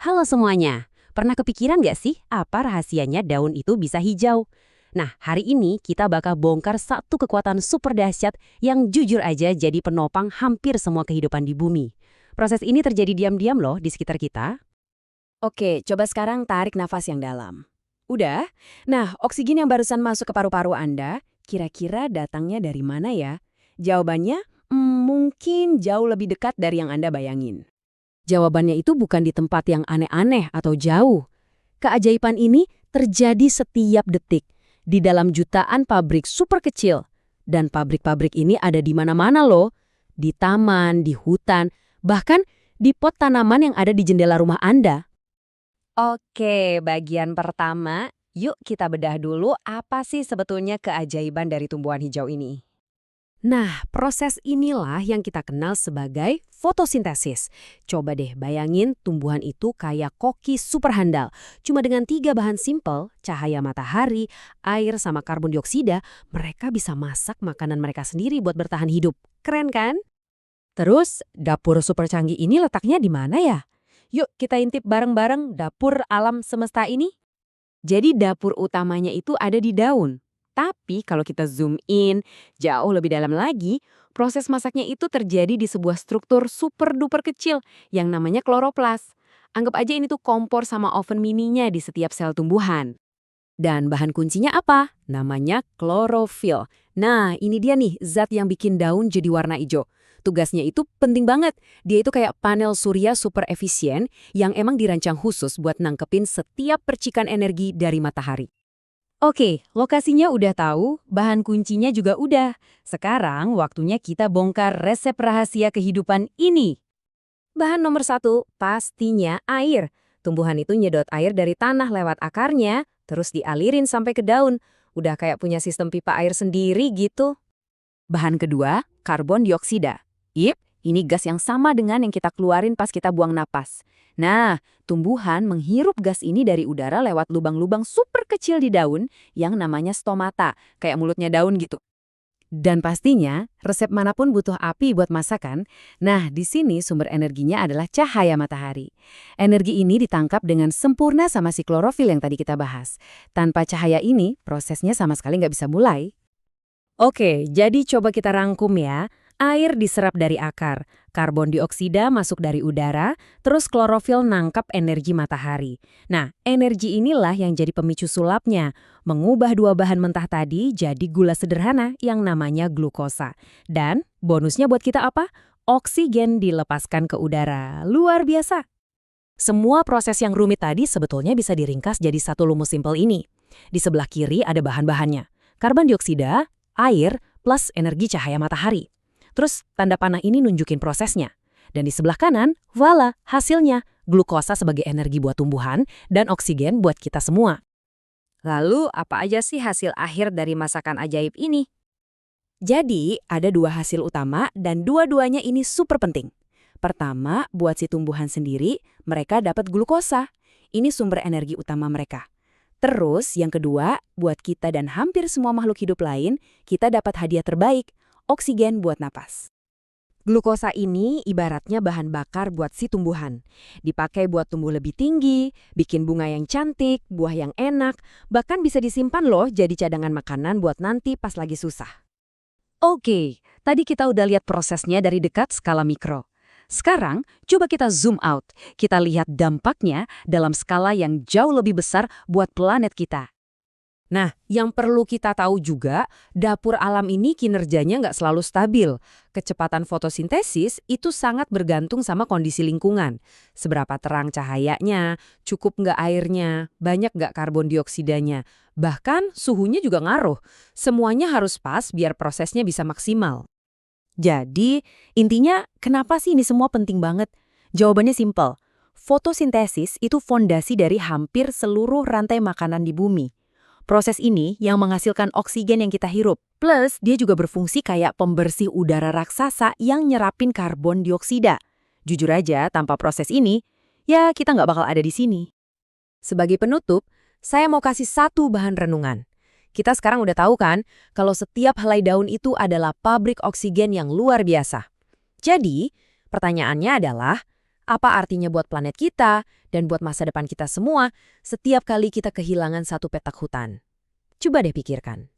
Halo semuanya, pernah kepikiran nggak sih apa rahasianya daun itu bisa hijau? Nah, hari ini kita bakal bongkar satu kekuatan super dahsyat yang jujur aja jadi penopang hampir semua kehidupan di bumi. Proses ini terjadi diam-diam loh di sekitar kita. Oke, coba sekarang tarik nafas yang dalam. Udah? Nah, oksigen yang barusan masuk ke paru-paru Anda, kira-kira datangnya dari mana ya? Jawabannya, mungkin jauh lebih dekat dari yang Anda bayangin. Jawabannya itu bukan di tempat yang aneh-aneh atau jauh. Keajaiban ini terjadi setiap detik, di dalam jutaan pabrik super kecil. Dan pabrik-pabrik ini ada di mana-mana loh. Di taman, di hutan, bahkan di pot tanaman yang ada di jendela rumah Anda. Oke, bagian pertama, yuk kita bedah dulu apa sih sebetulnya keajaiban dari tumbuhan hijau ini. Nah, proses inilah yang kita kenal sebagai fotosintesis. Coba deh bayangin tumbuhan itu kayak koki super handal. Cuma dengan 3 bahan simpel, cahaya matahari, air, sama karbon dioksida, mereka bisa masak makanan mereka sendiri buat bertahan hidup. Keren kan? Terus, dapur super canggih ini letaknya di mana ya? Yuk kita intip bareng-bareng dapur alam semesta ini. Jadi dapur utamanya itu ada di daun. Tapi kalau kita zoom in, jauh lebih dalam lagi, proses masaknya itu terjadi di sebuah struktur super duper kecil yang namanya kloroplas. Anggap aja ini tuh kompor sama oven mininya di setiap sel tumbuhan. Dan bahan kuncinya apa? Namanya klorofil. Nah, ini dia nih zat yang bikin daun jadi warna hijau. Tugasnya itu penting banget. Dia itu kayak panel surya super efisien yang emang dirancang khusus buat nangkepin setiap percikan energi dari matahari. Oke, lokasinya udah tahu, bahan kuncinya juga udah. Sekarang waktunya kita bongkar resep rahasia kehidupan ini. Bahan nomor satu, pastinya air. Tumbuhan itu nyedot air dari tanah lewat akarnya, terus dialirin sampai ke daun. Udah kayak punya sistem pipa air sendiri gitu. Bahan kedua, karbon dioksida. Yip, ini gas yang sama dengan yang kita keluarin pas kita buang napas. Nah, tumbuhan menghirup gas ini dari udara lewat lubang-lubang super kecil di daun yang namanya stomata, kayak mulutnya daun gitu. Dan pastinya, resep manapun butuh api buat masakan. Nah, di sini sumber energinya adalah cahaya matahari. Energi ini ditangkap dengan sempurna sama si klorofil yang tadi kita bahas. Tanpa cahaya ini, prosesnya sama sekali nggak bisa mulai. Oke, jadi coba kita rangkum ya. Air diserap dari akar, karbon dioksida masuk dari udara, terus klorofil nangkap energi matahari. Nah, energi inilah yang jadi pemicu sulapnya, mengubah 2 bahan mentah tadi jadi gula sederhana yang namanya glukosa. Dan bonusnya buat kita apa? Oksigen dilepaskan ke udara. Luar biasa! Semua proses yang rumit tadi sebetulnya bisa diringkas jadi satu rumus simpel ini. Di sebelah kiri ada bahan-bahannya. Karbon dioksida, air, plus energi cahaya matahari. Terus tanda panah ini nunjukin prosesnya. Dan di sebelah kanan, voila, hasilnya. Glukosa sebagai energi buat tumbuhan dan oksigen buat kita semua. Lalu apa aja sih hasil akhir dari masakan ajaib ini? Jadi, ada 2 hasil utama dan dua-duanya ini super penting. Pertama, buat si tumbuhan sendiri, mereka dapat glukosa. Ini sumber energi utama mereka. Terus, yang kedua, buat kita dan hampir semua makhluk hidup lain, kita dapat hadiah terbaik, oksigen buat napas. Glukosa ini ibaratnya bahan bakar buat si tumbuhan. Dipakai buat tumbuh lebih tinggi, bikin bunga yang cantik, buah yang enak, bahkan bisa disimpan loh jadi cadangan makanan buat nanti pas lagi susah. Oke, tadi kita udah lihat prosesnya dari dekat skala mikro. Sekarang, coba kita zoom out. Kita lihat dampaknya dalam skala yang jauh lebih besar buat planet kita. Nah, yang perlu kita tahu juga, dapur alam ini kinerjanya nggak selalu stabil. Kecepatan fotosintesis itu sangat bergantung sama kondisi lingkungan. Seberapa terang cahayanya, cukup nggak airnya, banyak nggak karbon dioksidanya. Bahkan suhunya juga ngaruh. Semuanya harus pas biar prosesnya bisa maksimal. Jadi, intinya kenapa sih ini semua penting banget? Jawabannya simpel. Fotosintesis itu fondasi dari hampir seluruh rantai makanan di bumi. Proses ini yang menghasilkan oksigen yang kita hirup. Plus, dia juga berfungsi kayak pembersih udara raksasa yang nyerapin karbon dioksida. Jujur aja, tanpa proses ini, ya kita nggak bakal ada di sini. Sebagai penutup, saya mau kasih satu bahan renungan. Kita sekarang udah tahu kan, kalau setiap helai daun itu adalah pabrik oksigen yang luar biasa. Jadi, pertanyaannya adalah, Apa artinya buat planet kita dan buat masa depan kita semua setiap kali kita kehilangan satu petak hutan? Coba deh pikirkan.